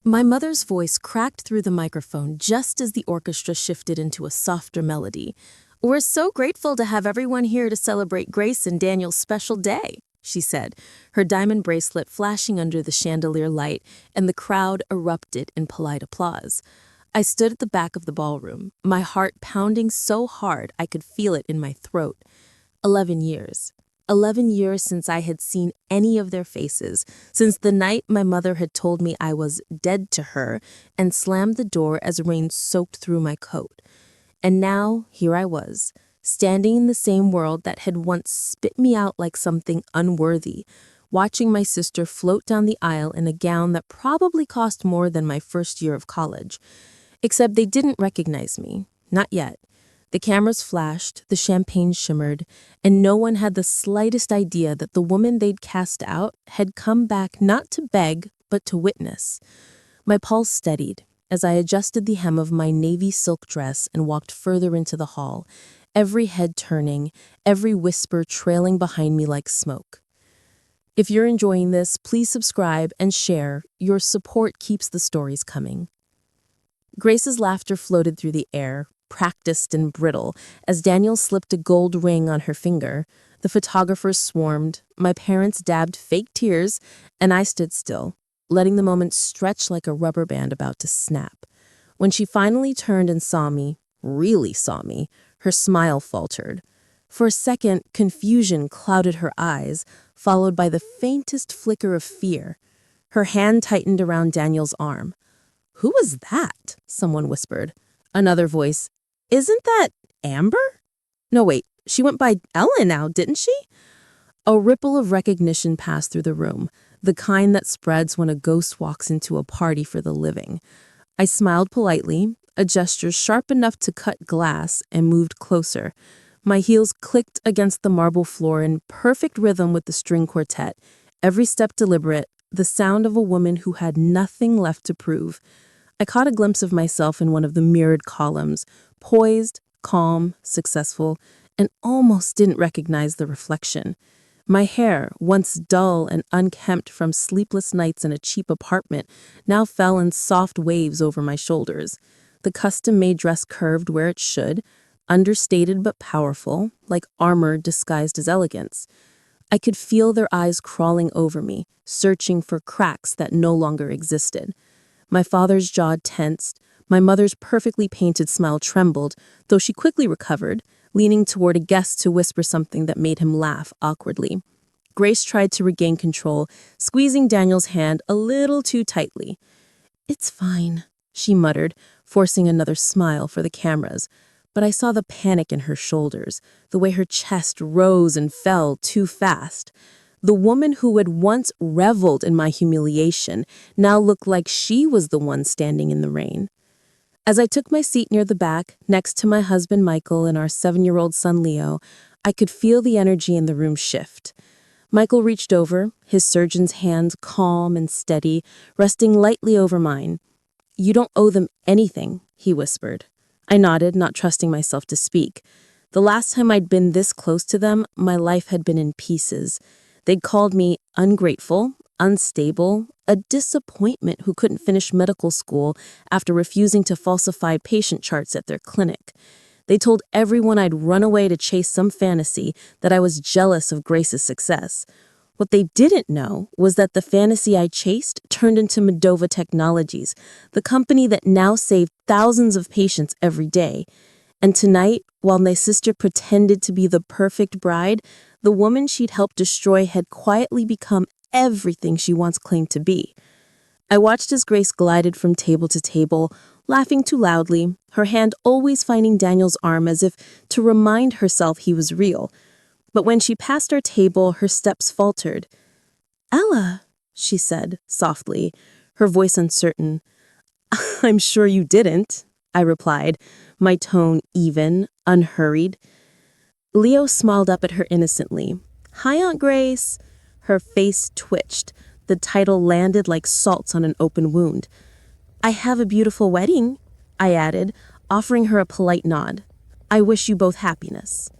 My mother's voice cracked through the microphone just as the orchestra shifted into a softer melody. "We're so grateful to have everyone here to celebrate Grace and Daniel's special day," she said, her diamond bracelet flashing under the chandelier light, and the crowd erupted in polite applause. I stood at the back of the ballroom, my heart pounding so hard I could feel it in my throat. 11 years. 11 years since I had seen any of their faces, since the night my mother had told me I was dead to her and slammed the door as rain soaked through my coat. And now, here I was, standing in the same world that had once spit me out like something unworthy, watching my sister float down the aisle in a gown that probably cost more than my first year of college. Except they didn't recognize me. Not yet. The cameras flashed, the champagne shimmered, and no one had the slightest idea that the woman they'd cast out had come back not to beg, but to witness. My pulse steadied as I adjusted the hem of my navy silk dress and walked further into the hall, every head turning, every whisper trailing behind me like smoke. If you're enjoying this, please subscribe and share. Your support keeps the stories coming. Grace's laughter floated through the air, practiced and brittle, as Daniel slipped a gold ring on her finger. The photographers swarmed, my parents dabbed fake tears, and I stood still, letting the moment stretch like a rubber band about to snap. When she finally turned and saw me, really saw me, her smile faltered. For a second, confusion clouded her eyes, followed by the faintest flicker of fear. Her hand tightened around Daniel's arm. "Who was that?" someone whispered. Another voice, "Isn't that Amber? No, wait, she went by Ellen now, didn't she?" A ripple of recognition passed through the room, the kind that spreads when a ghost walks into a party for the living. I smiled politely, a gesture sharp enough to cut glass, and moved closer. My heels clicked against the marble floor in perfect rhythm with the string quartet, every step deliberate, the sound of a woman who had nothing left to prove. I caught a glimpse of myself in one of the mirrored columns, poised, calm, successful, and almost didn't recognize the reflection. My hair, once dull and unkempt from sleepless nights in a cheap apartment, now fell in soft waves over my shoulders. The custom-made dress curved where it should, understated but powerful, like armor disguised as elegance. I could feel their eyes crawling over me, searching for cracks that no longer existed. My father's jaw tensed. My mother's perfectly painted smile trembled, though she quickly recovered, leaning toward a guest to whisper something that made him laugh awkwardly. Grace tried to regain control, squeezing Daniel's hand a little too tightly. "It's fine," she muttered, forcing another smile for the cameras. But I saw the panic in her shoulders, the way her chest rose and fell too fast. The woman who had once reveled in my humiliation now looked like she was the one standing in the rain. As I took my seat near the back, next to my husband Michael and our 7-year-old son Leo, I could feel the energy in the room shift. Michael reached over, his surgeon's hand calm and steady, resting lightly over mine. "You don't owe them anything," he whispered. I nodded, not trusting myself to speak. The last time I'd been this close to them, my life had been in pieces. They'd called me ungrateful, unstable, a disappointment who couldn't finish medical school after refusing to falsify patient charts at their clinic. They told everyone I'd run away to chase some fantasy, that I was jealous of Grace's success. What they didn't know was that the fantasy I chased turned into Medova Technologies, the company that now saved thousands of patients every day. And tonight, while my sister pretended to be the perfect bride, the woman she'd helped destroy had quietly become everything she once claimed to be. I watched as Grace glided from table to table, laughing too loudly, her hand always finding Daniel's arm as if to remind herself he was real. But when she passed our table, her steps faltered. "Ella," she said, softly, her voice uncertain. "I'm sure you didn't," I replied, my tone even, unhurried. Leo smiled up at her innocently. "Hi, Aunt Grace." Her face twitched. The title landed like salts on an open wound. "I have a beautiful wedding," I added, offering her a polite nod. "I wish you both happiness."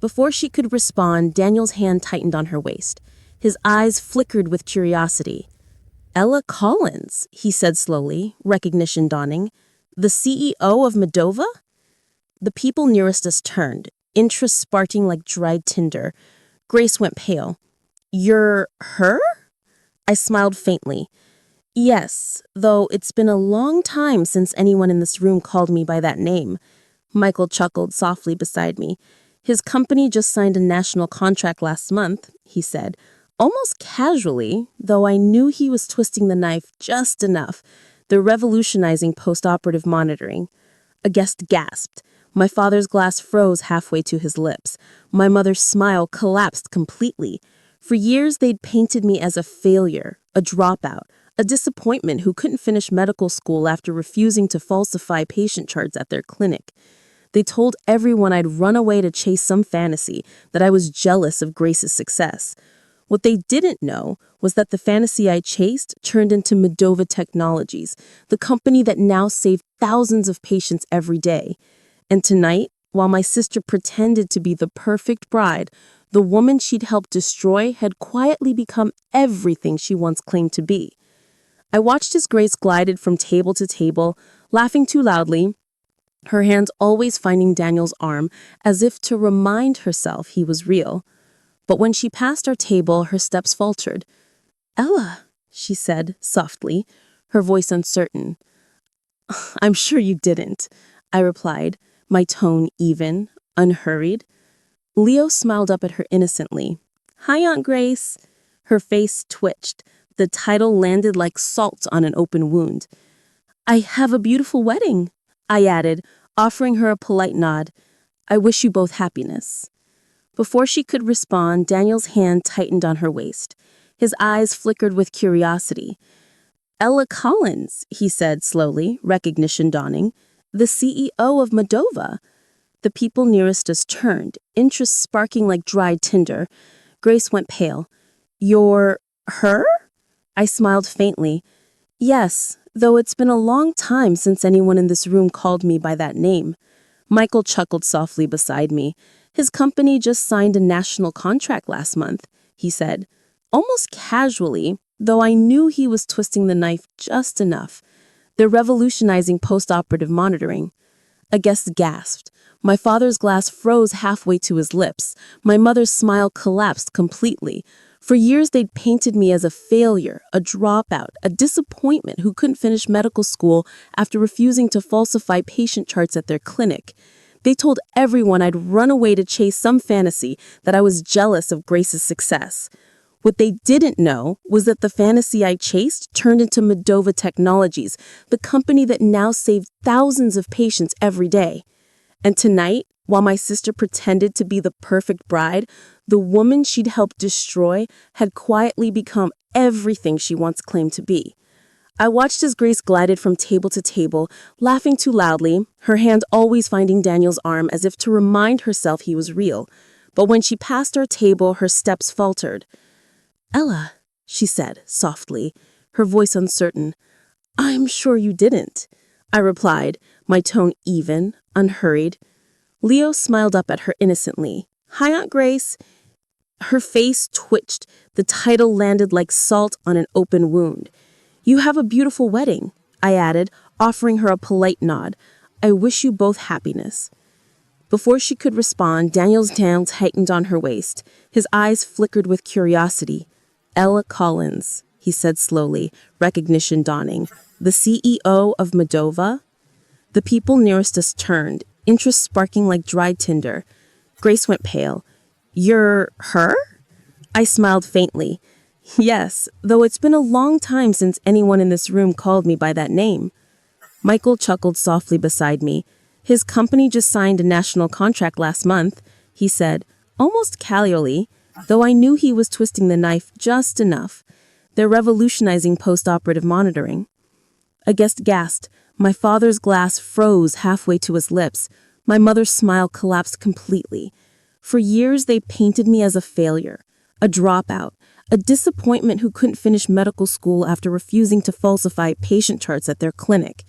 Before she could respond, Daniel's hand tightened on her waist. His eyes flickered with curiosity. Ella Collins, he said slowly, recognition dawning. The CEO of Medova? The people nearest us turned, interest sparking like dried tinder. Grace went pale. You're her? I smiled faintly. Yes, though it's been a long time since anyone in this room called me by that name. Michael chuckled softly beside me. His company just signed a national contract last month, he said, almost casually, though I knew he was twisting the knife just enough. They're revolutionizing post-operative monitoring. A guest gasped. My father's glass froze halfway to his lips. My mother's smile collapsed completely. For years, they'd painted me as a failure, a dropout, a disappointment who couldn't finish medical school after refusing to falsify patient charts at their clinic. They told everyone I'd run away to chase some fantasy, that I was jealous of Grace's success. What they didn't know was that the fantasy I chased turned into Medova Technologies, the company that now saved thousands of patients every day. And tonight, while my sister pretended to be the perfect bride, the woman she'd helped destroy had quietly become everything she once claimed to be. I watched as Grace glided from table to table, laughing too loudly, her hands always finding Daniel's arm as if to remind herself he was real. But when she passed our table, her steps faltered. Ella, she said softly, her voice uncertain. I'm sure you didn't, I replied, my tone even, unhurried. Leo smiled up at her innocently. Hi, Aunt Grace. Her face twitched. The title landed like salt on an open wound. I have a beautiful wedding, I added, offering her a polite nod. I wish you both happiness. Before she could respond, Daniel's hand tightened on her waist. His eyes flickered with curiosity. Ella Collins, he said slowly, recognition dawning. The CEO of Medova. The people nearest us turned, interest sparking like dried tinder. Grace went pale. You're her? I smiled faintly. Yes, though it's been a long time since anyone in this room called me by that name. Michael chuckled softly beside me. His company just signed a national contract last month, he said, almost casually, though I knew he was twisting the knife just enough. They're revolutionizing post-operative monitoring. A guest gasped. My father's glass froze halfway to his lips. My mother's smile collapsed completely. For years, they'd painted me as a failure, a dropout, a disappointment who couldn't finish medical school after refusing to falsify patient charts at their clinic. They told everyone I'd run away to chase some fantasy, that I was jealous of Grace's success. What they didn't know was that the fantasy I chased turned into Medova Technologies, the company that now saved thousands of patients every day. And tonight, while my sister pretended to be the perfect bride, the woman she'd helped destroy had quietly become everything she once claimed to be. I watched as Grace glided from table to table, laughing too loudly, her hand always finding Daniel's arm as if to remind herself he was real. But when she passed our table, her steps faltered. Ella, she said softly, her voice uncertain. I'm sure you didn't, I replied, my tone even, unhurried. Leo smiled up at her innocently. Hi, Aunt Grace. Her face twitched. The title landed like salt on an open wound. You have a beautiful wedding, I added, offering her a polite nod. I wish you both happiness. Before she could respond, Daniel's hand tightened on her waist. His eyes flickered with curiosity. Ella Collins, he said slowly, recognition dawning. The CEO of Medova? The people nearest us turned, interest sparking like dried tinder. Grace went pale. You're her? I smiled faintly. Yes, though it's been a long time since anyone in this room called me by that name. Michael chuckled softly beside me. His company just signed a national contract last month, he said, almost casually, though I knew he was twisting the knife just enough. They're revolutionizing post-operative monitoring. A guest gasped. My father's glass froze halfway to his lips. My mother's smile collapsed completely. For years, they painted me as a failure, a dropout, a disappointment who couldn't finish medical school after refusing to falsify patient charts at their clinic.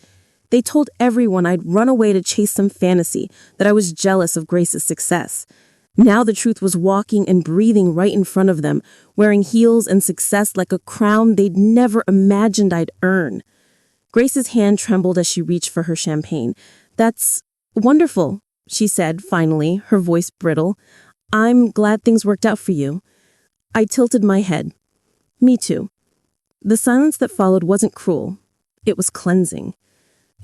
They told everyone I'd run away to chase some fantasy, that I was jealous of Grace's success. Now the truth was walking and breathing right in front of them, wearing heels and success like a crown they'd never imagined I'd earn. Grace's hand trembled as she reached for her champagne. "That's wonderful," she said finally, her voice brittle. "I'm glad things worked out for you." I tilted my head. "Me too." The silence that followed wasn't cruel. It was cleansing.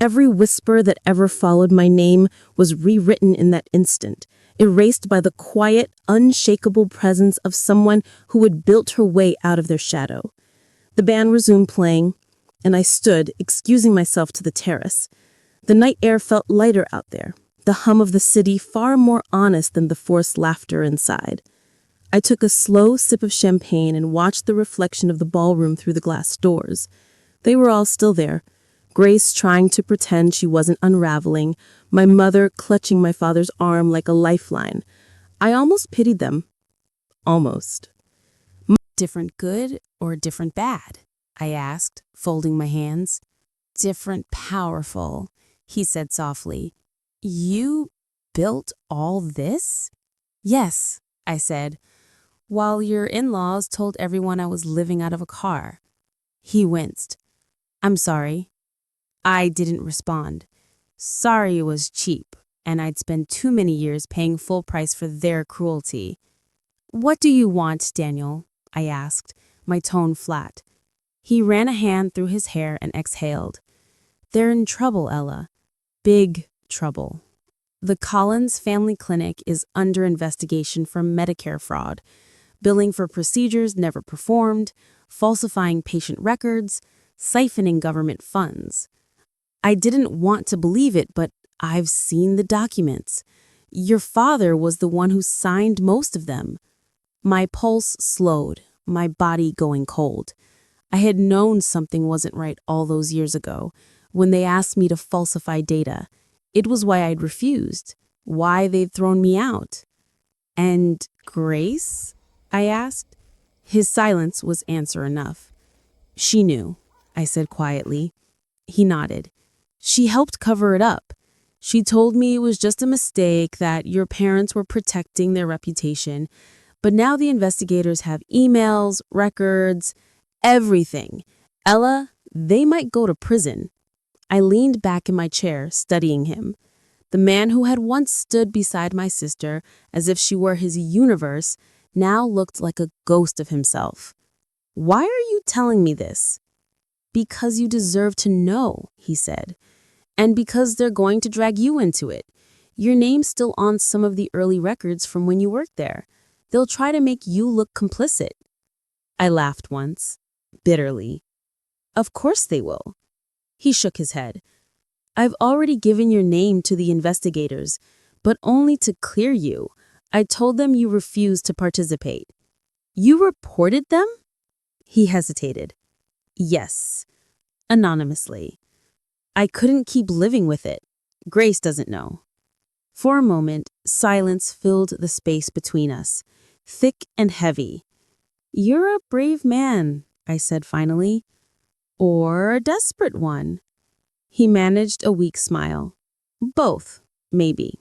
Every whisper that ever followed my name was rewritten in that instant, erased by the quiet, unshakable presence of someone who had built her way out of their shadow. The band resumed playing, and I stood, excusing myself to the terrace. The night air felt lighter out there, the hum of the city far more honest than the forced laughter inside. I took a slow sip of champagne and watched the reflection of the ballroom through the glass doors. They were all still there. Grace trying to pretend she wasn't unraveling, my mother clutching my father's arm like a lifeline. I almost pitied them. Almost. "Different good or different bad?" I asked, folding my hands. "Different powerful," he said softly. "You built all this?" "Yes," I said, "while your in-laws told everyone I was living out of a car." He winced. "I'm sorry." I didn't respond. Sorry was cheap, and I'd spent too many years paying full price for their cruelty. "What do you want, Daniel?" I asked, my tone flat. He ran a hand through his hair and exhaled. "They're in trouble, Ella. Big trouble. The Collins Family Clinic is under investigation for Medicare fraud, billing for procedures never performed, falsifying patient records, siphoning government funds." I didn't want to believe it, but I've seen the documents. Your father was the one who signed most of them. My pulse slowed, my body going cold. I had known something wasn't right all those years ago, when they asked me to falsify data. It was why I'd refused, why they'd thrown me out. "And Grace?" I asked. His silence was answer enough. "She knew," I said quietly. He nodded. "She helped cover it up. She told me it was just a mistake, that your parents were protecting their reputation. But now the investigators have emails, records, everything. Ella, they might go to prison." I leaned back in my chair, studying him. The man who had once stood beside my sister as if she were his universe now looked like a ghost of himself. "Why are you telling me this?" "Because you deserve to know," he said. "And because they're going to drag you into it. Your name's still on some of the early records from when you worked there. They'll try to make you look complicit." I laughed once, bitterly. "Of course they will." He shook his head. "I've already given your name to the investigators, but only to clear you. I told them you refused to participate." "You reported them?" He hesitated. "Yes, anonymously. I couldn't keep living with it. Grace doesn't know." For a moment, silence filled the space between us, thick and heavy. "You're a brave man," I said finally. "Or a desperate one." He managed a weak smile. "Both, maybe."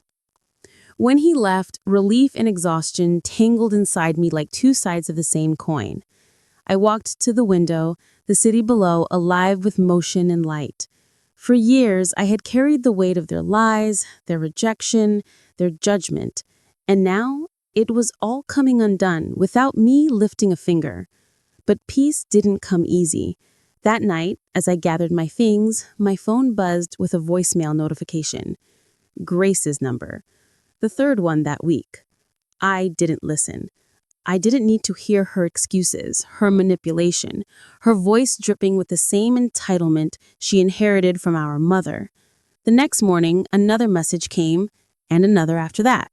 When he left, relief and exhaustion tangled inside me like two sides of the same coin. I walked to the window, the city below alive with motion and light. For years, I had carried the weight of their lies, their rejection, their judgment, and now it was all coming undone without me lifting a finger. But peace didn't come easy. That night, as I gathered my things, my phone buzzed with a voicemail notification. Grace's number. The third one that week. I didn't listen. I didn't need to hear her excuses, her manipulation, her voice dripping with the same entitlement she inherited from our mother. The next morning, another message came, and another after that.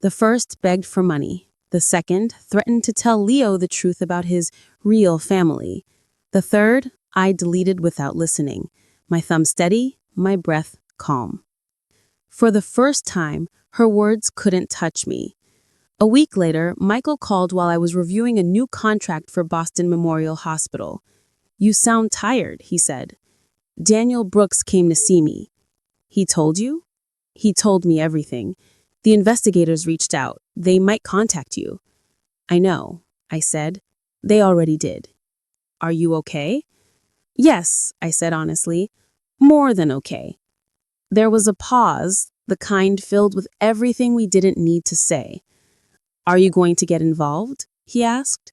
The first begged for money. The second threatened to tell Leo the truth about his real family. The third, I deleted without listening, my thumb steady, my breath calm. For the first time, her words couldn't touch me. A week later, Michael called while I was reviewing a new contract for Boston Memorial Hospital. "You sound tired," he said. "Daniel Brooks came to see me." "He told you?" "He told me everything. The investigators reached out. They might contact you. I know, I said. They already did. Are you okay? Yes, I said honestly. More than okay. There was a pause, the kind filled with everything we didn't need to say. Are you going to get involved? He asked.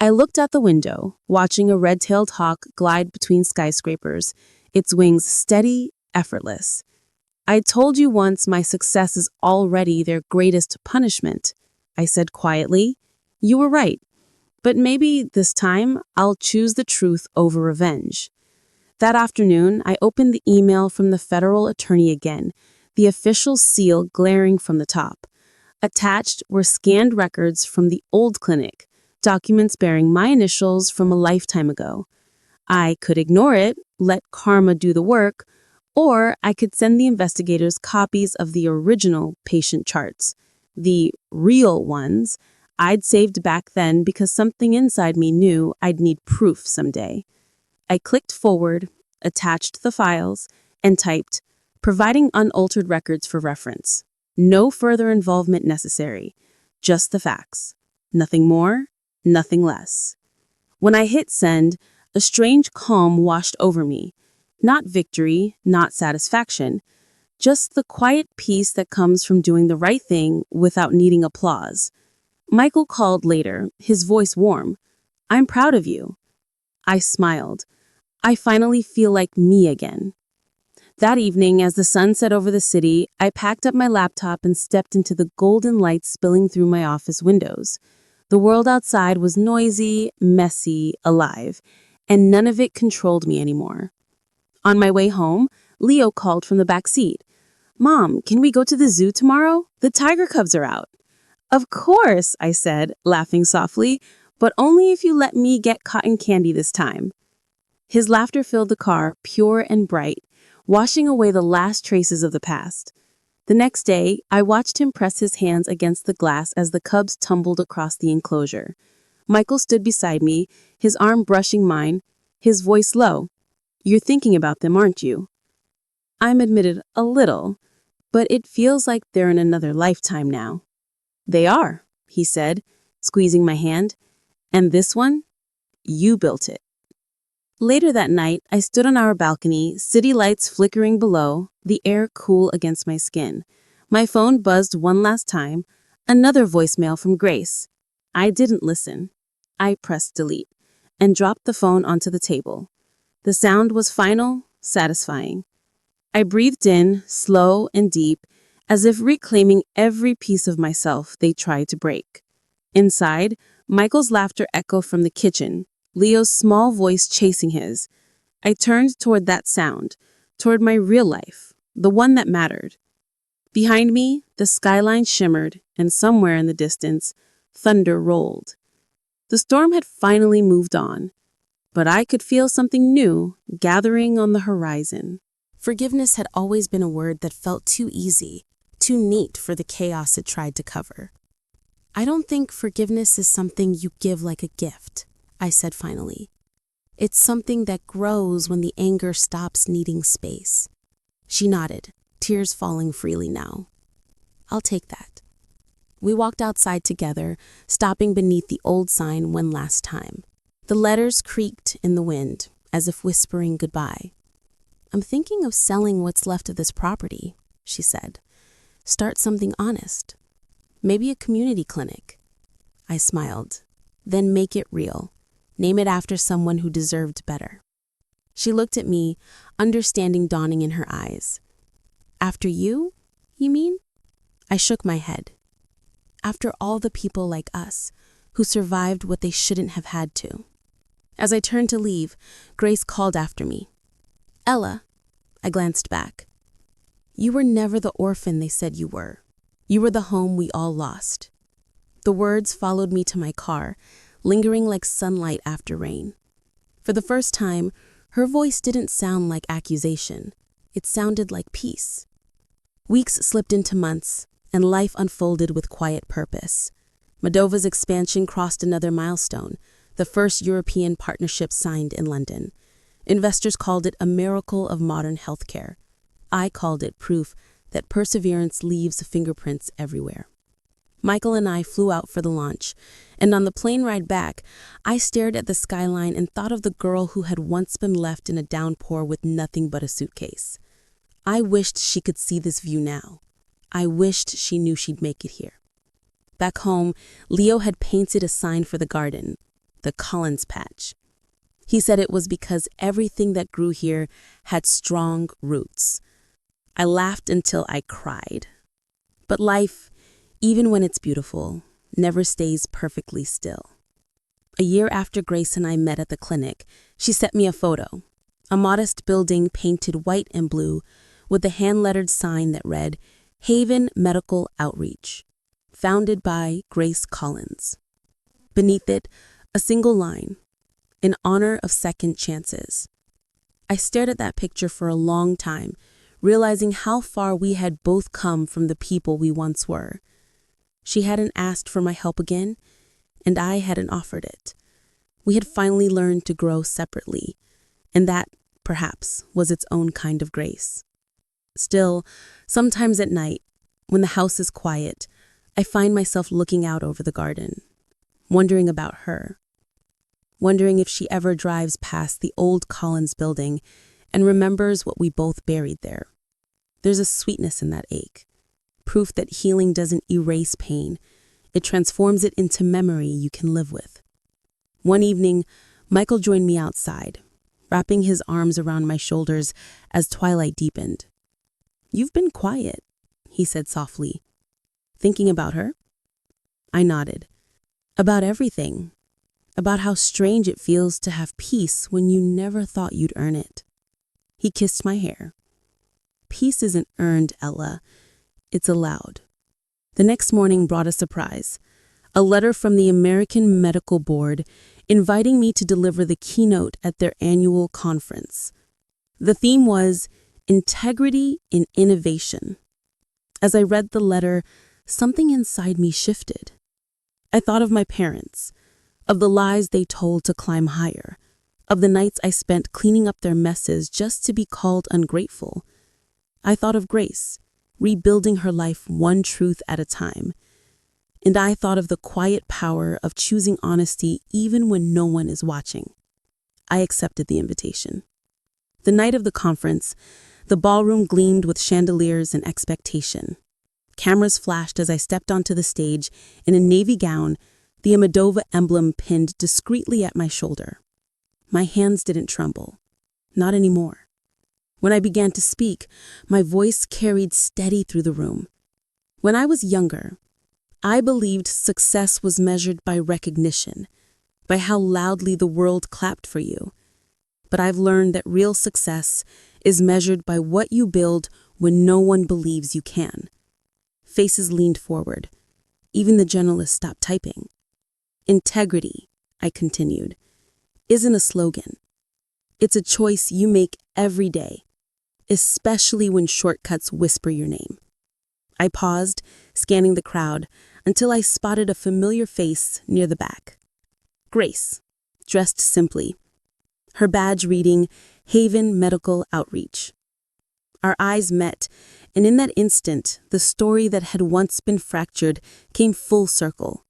I looked out the window, watching a red-tailed hawk glide between skyscrapers, its wings steady, effortless. I told you once my success is already their greatest punishment, I said quietly. You were right, but maybe this time I'll choose the truth over revenge. That afternoon, I opened the email from the federal attorney again, the official seal glaring from the top. Attached were scanned records from the old clinic, documents bearing my initials from a lifetime ago. I could ignore it, let karma do the work, or I could send the investigators copies of the original patient charts, the real ones I'd saved back then because something inside me knew I'd need proof someday. I clicked forward, attached the files, and typed, providing unaltered records for reference. No further involvement necessary. Just the facts. Nothing more, nothing less. When I hit send, a strange calm washed over me. Not victory, not satisfaction, just the quiet peace that comes from doing the right thing without needing applause. Michael called later, his voice warm. I'm proud of you. I smiled. I finally feel like me again. That evening, as the sun set over the city, I packed up my laptop and stepped into the golden light spilling through my office windows. The world outside was noisy, messy, alive, and none of it controlled me anymore. On my way home, Leo called from the back seat. Mom, can we go to the zoo tomorrow? The tiger cubs are out. Of course, I said, laughing softly, but only if you let me get cotton candy this time. His laughter filled the car, pure and bright, washing away the last traces of the past. The next day, I watched him press his hands against the glass as the cubs tumbled across the enclosure. Michael stood beside me, his arm brushing mine, his voice low. You're thinking about them, aren't you? I'm admitted a little, but it feels like they're in another lifetime now. They are, he said, squeezing my hand. And this one? You built it. Later that night, I stood on our balcony, city lights flickering below, the air cool against my skin. My phone buzzed one last time, another voicemail from Grace. I didn't listen. I pressed delete and dropped the phone onto the table. The sound was final, satisfying. I breathed in, slow and deep, as if reclaiming every piece of myself they tried to break. Inside, Michael's laughter echoed from the kitchen, Leo's small voice chasing his. I turned toward that sound, toward my real life, the one that mattered. Behind me, the skyline shimmered, and somewhere in the distance, thunder rolled. The storm had finally moved on, but I could feel something new gathering on the horizon. Forgiveness had always been a word that felt too easy, too neat for the chaos it tried to cover. I don't think forgiveness is something you give like a gift, I said finally. It's something that grows when the anger stops needing space. She nodded, tears falling freely now. I'll take that. We walked outside together, stopping beneath the old sign one last time. The letters creaked in the wind, as if whispering goodbye. I'm thinking of selling what's left of this property, she said. Start something honest. Maybe a community clinic. I smiled. Then make it real. Name it after someone who deserved better. She looked at me, understanding dawning in her eyes. After you, you mean? I shook my head. After all the people like us, who survived what they shouldn't have had to. As I turned to leave, Grace called after me. Ella, I glanced back. You were never the orphan they said you were. You were the home we all lost. The words followed me to my car, lingering like sunlight after rain. For the first time, her voice didn't sound like accusation. It sounded like peace. Weeks slipped into months, and life unfolded with quiet purpose. Modova's expansion crossed another milestone, the first European partnership signed in London. Investors called it a miracle of modern healthcare. I called it proof that perseverance leaves fingerprints everywhere. Michael and I flew out for the launch, and on the plane ride back, I stared at the skyline and thought of the girl who had once been left in a downpour with nothing but a suitcase. I wished she could see this view now. I wished she knew she'd make it here. Back home, Leo had painted a sign for the garden, the Collins patch. He said it was because everything that grew here had strong roots. I laughed until I cried. But life, even when it's beautiful, never stays perfectly still. A year after Grace and I met at the clinic, she sent me a photo, a modest building painted white and blue with a hand-lettered sign that read, Haven Medical Outreach, founded by Grace Collins. Beneath it, a single line, in honor of second chances. I stared at that picture for a long time, realizing how far we had both come from the people we once were. She hadn't asked for my help again, and I hadn't offered it. We had finally learned to grow separately, and that, perhaps, was its own kind of grace. Still, sometimes at night, when the house is quiet, I find myself looking out over the garden, wondering about her, wondering if she ever drives past the old Collins building and remembers what we both buried there. There's a sweetness in that ache, proof that healing doesn't erase pain. It transforms it into memory you can live with. One evening, Michael joined me outside, wrapping his arms around my shoulders as twilight deepened. "You've been quiet," he said softly. "Thinking about her?" I nodded. "About everything. About how strange it feels to have peace when you never thought you'd earn it." He kissed my hair. "Peace isn't earned, Ella. It's allowed." The next morning brought a surprise. A letter from the American Medical Board inviting me to deliver the keynote at their annual conference. The theme was Integrity in Innovation. As I read the letter, something inside me shifted. I thought of my parents, of the lies they told to climb higher, of the nights I spent cleaning up their messes just to be called ungrateful. I thought of Grace, rebuilding her life one truth at a time. And I thought of the quiet power of choosing honesty even when no one is watching. I accepted the invitation. The night of the conference, the ballroom gleamed with chandeliers and expectation. Cameras flashed as I stepped onto the stage in a navy gown, the Amidova emblem pinned discreetly at my shoulder. My hands didn't tremble. Not anymore. When I began to speak, my voice carried steady through the room. When I was younger, I believed success was measured by recognition, by how loudly the world clapped for you. But I've learned that real success is measured by what you build when no one believes you can. Faces leaned forward. Even the journalists stopped typing. Integrity, I continued, isn't a slogan. It's a choice you make every day, especially when shortcuts whisper your name. I paused, scanning the crowd, until I spotted a familiar face near the back. Grace, dressed simply, her badge reading Haven Medical Outreach. Our eyes met, and in that instant, the story that had once been fractured came full circle.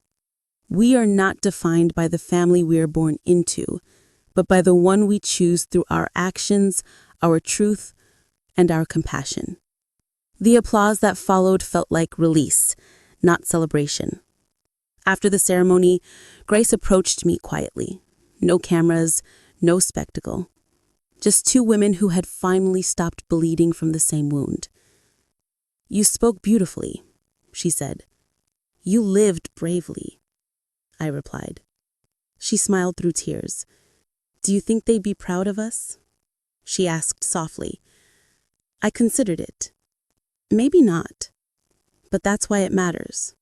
We are not defined by the family we are born into, but by the one we choose through our actions, our truth, and our compassion. The applause that followed felt like release, not celebration. After the ceremony, Grace approached me quietly. No cameras, no spectacle. Just two women who had finally stopped bleeding from the same wound. "You spoke beautifully," she said. "You lived bravely," I replied. She smiled through tears. "Do you think they'd be proud of us?" she asked softly. I considered it. Maybe not, but that's why it matters.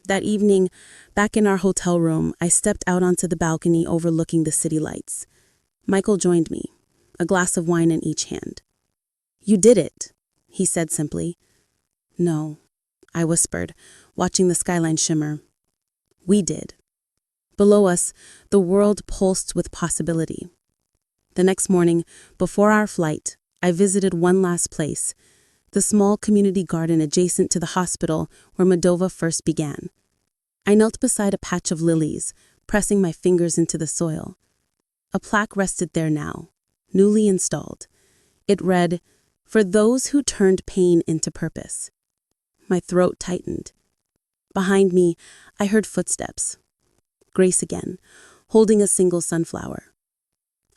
That evening, back in our hotel room, I stepped out onto the balcony overlooking the city lights. Michael joined me, a glass of wine in each hand. "You did it," he said simply. "No," I whispered, watching the skyline shimmer. "We did." Below us, the world pulsed with possibility. The next morning, before our flight, I visited one last place, the small community garden adjacent to the hospital where Moldova first began. I knelt beside a patch of lilies, pressing my fingers into the soil. A plaque rested there now, newly installed. It read, "For those who turned pain into purpose." My throat tightened. Behind me, I heard footsteps. Grace again, holding a single sunflower.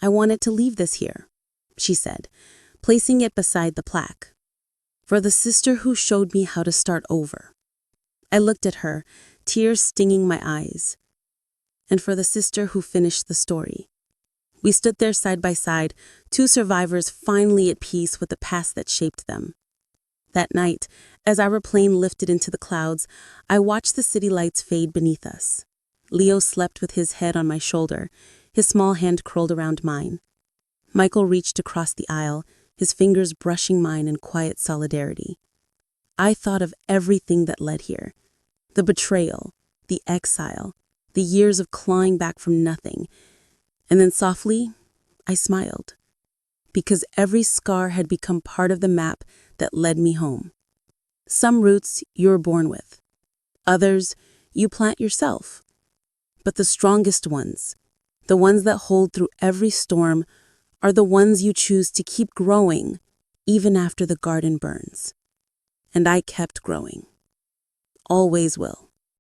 "I wanted to leave this here," she said, placing it beside the plaque. "For the sister who showed me how to start over." I looked at her, tears stinging my eyes. "And for the sister who finished the story." We stood there side by side, two survivors finally at peace with the past that shaped them. That night, as our plane lifted into the clouds, I watched the city lights fade beneath us. Leo slept with his head on my shoulder, his small hand curled around mine. Michael reached across the aisle, his fingers brushing mine in quiet solidarity. I thought of everything that led here. The betrayal, the exile, the years of clawing back from nothing. And then softly, I smiled. Because every scar had become part of the map that led me home. Some roots you're born with. Others you plant yourself. But the strongest ones, the ones that hold through every storm, are the ones you choose to keep growing even after the garden burns. And I kept growing. Always will.